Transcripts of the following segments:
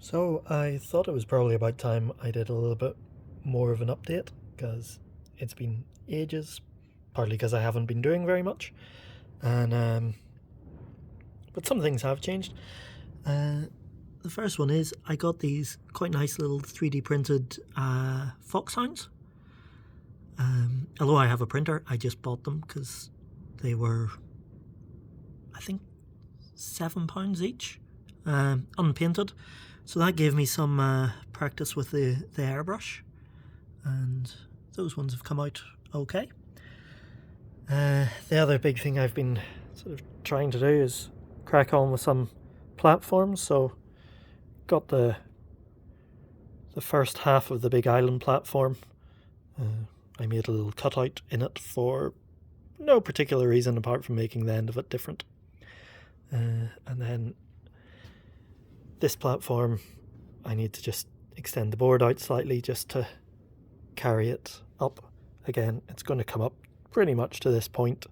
So I thought it was probably about time I did a little bit more of an update, because it's been ages, partly because I haven't been doing very much, and but some things have changed. The first one is I got these quite nice little 3D printed fox hounds. Although I have a printer, I just bought them because they were, I think, £7 each, unpainted. So that gave me some practice with the airbrush, and those ones have come out okay. The other big thing I've been sort of trying to do is crack on with some platforms. So got the first half of the big island platform. I made a little cutout in it for no particular reason apart from making the end of it different. And then this platform, I need to just extend the board out slightly just to carry it up. Again, it's going to come up pretty much to this point,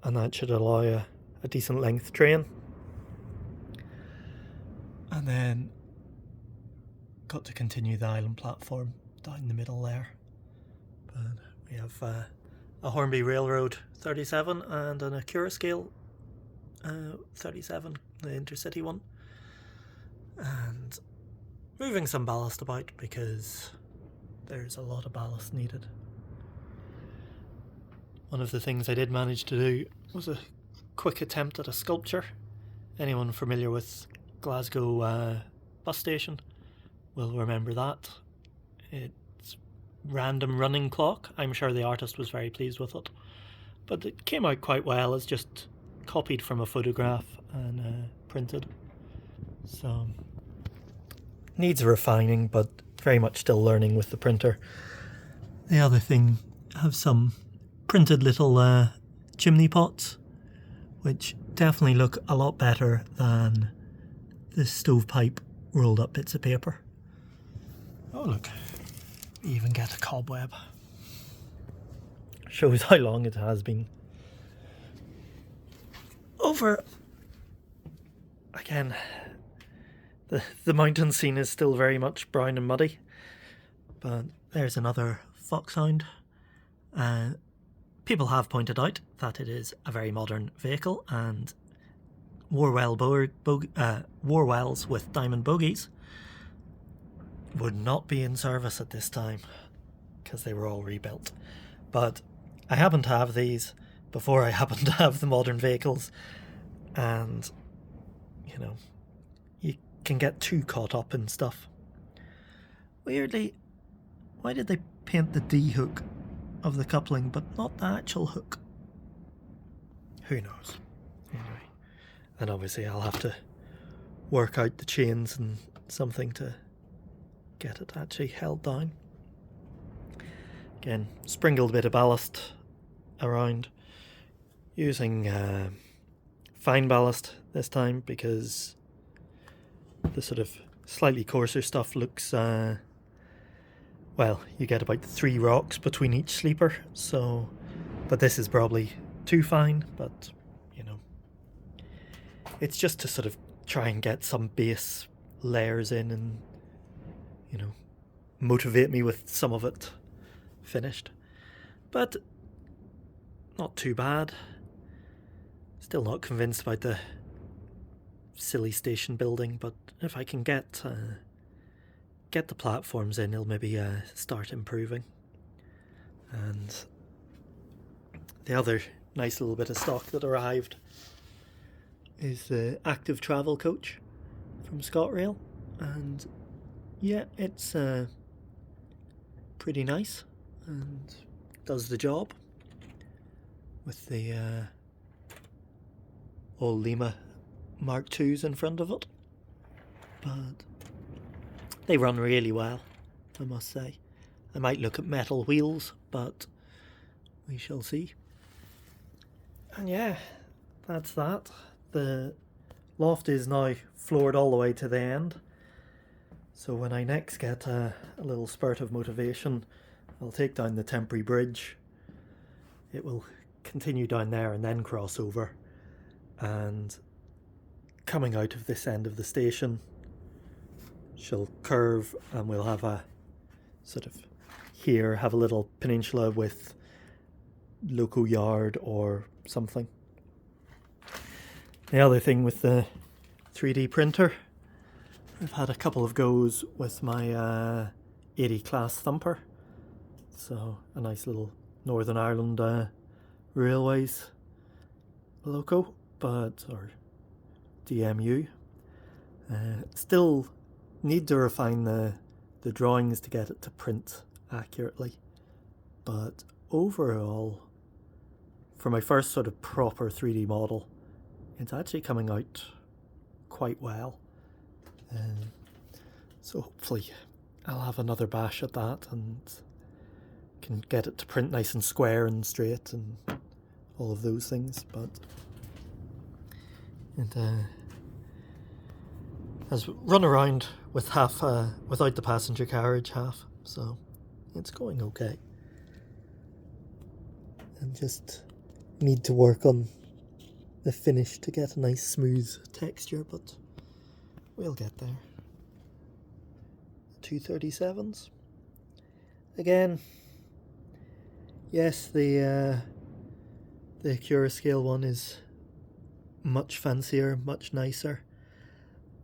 and that should allow a decent length train. And then got to continue the island platform down the middle there. But we have a Hornby Railroad 37 and an Acura Scale 37, the intercity one, and moving some ballast about because there's a lot of ballast needed. One of the things I did manage to do was a quick attempt at a sculpture. Anyone familiar with Glasgow bus station will remember that. It's random running clock. I'm sure the artist was very pleased with it, but it came out quite well. It's just copied from a photograph and printed, so needs refining, but very much still learning with the printer. The other thing, I have some printed little chimney pots, which definitely look a lot better than this stovepipe rolled up bits of paper. Oh look, you even get a cobweb. Shows how long it has been. Over again, the mountain scene is still very much brown and muddy, but there's another foxhound. People have pointed out that it is a very modern vehicle, and Warwells with diamond bogies would not be in service at this time because they were all rebuilt. But I happen to have these before I happen to have the modern vehicles, and you can get too caught up in stuff. Weirdly, why did they paint the D hook of the coupling but not the actual hook? Who knows? Anyway, and obviously I'll have to work out the chains and something to get it actually held down. Again, sprinkled a bit of ballast around, using fine ballast this time because the sort of slightly coarser stuff looks, well, you get about 3 rocks between each sleeper, so, but this is probably too fine, but it's just to sort of try and get some base layers in and motivate me with some of it finished. But not too bad. Still not convinced about the silly station building, but if I can get the platforms in, it'll maybe start improving. And the other nice little bit of stock that arrived is the active travel coach from ScotRail, and yeah, it's pretty nice and does the job with the old Lima Mark IIs in front of it, but they run really well, I must say. I might look at metal wheels, but we shall see. And yeah, that's that. The loft is now floored all the way to the end, so when I next get a little spurt of motivation, I'll take down the temporary bridge. It will continue down there and then cross over, and coming out of this end of the station she'll curve and we'll have a sort of here have a little peninsula with local yard or something. The other thing with the 3D printer, I've had a couple of goes with my 80 class thumper. So a nice little Northern Ireland Railways loco, or DMU. Still need to refine the drawings to get it to print accurately, but overall, for my first sort of proper 3D model, it's actually coming out quite well. So hopefully I'll have another bash at that and can get it to print nice and square and straight and all of those things. But it has run around with half without the passenger carriage half, so it's going okay. And just need to work on the finish to get a nice smooth texture, but we'll get there. 237s. Again, yes, the Cura scale one is much fancier, much nicer,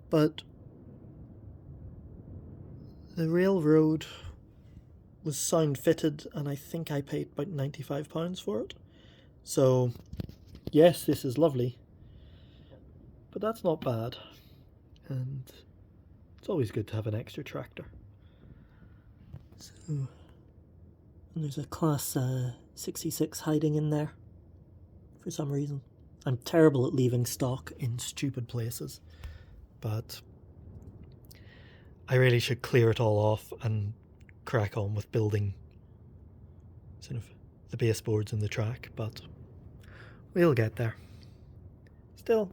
but the railroad was sound fitted and I think I paid about £95 for it. So yes, this is lovely, but that's not bad, and it's always good to have an extra tractor. So, and there's a class 66 hiding in there for some reason. I'm terrible at leaving stock in stupid places, but I really should clear it all off and crack on with building sort of the baseboards and the track, but we'll get there. Still,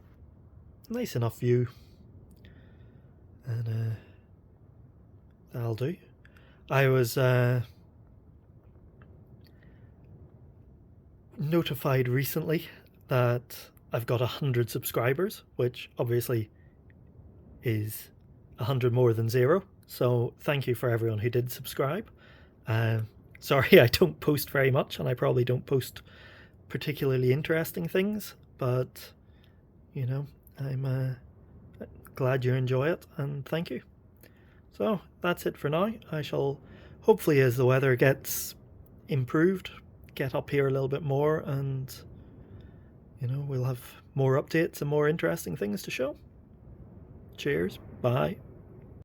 nice enough view, and that'll do. I was notified recently that I've got 100 subscribers, which obviously is 100 more than 0. So thank you for everyone who did subscribe. Sorry I don't post very much, and I probably don't post particularly interesting things, but you know, I'm glad you enjoy it, and thank you. So that's it for now. I shall hopefully, as the weather gets improved, get up here a little bit more, and you know, we'll have more updates and more interesting things to show. Cheers, bye.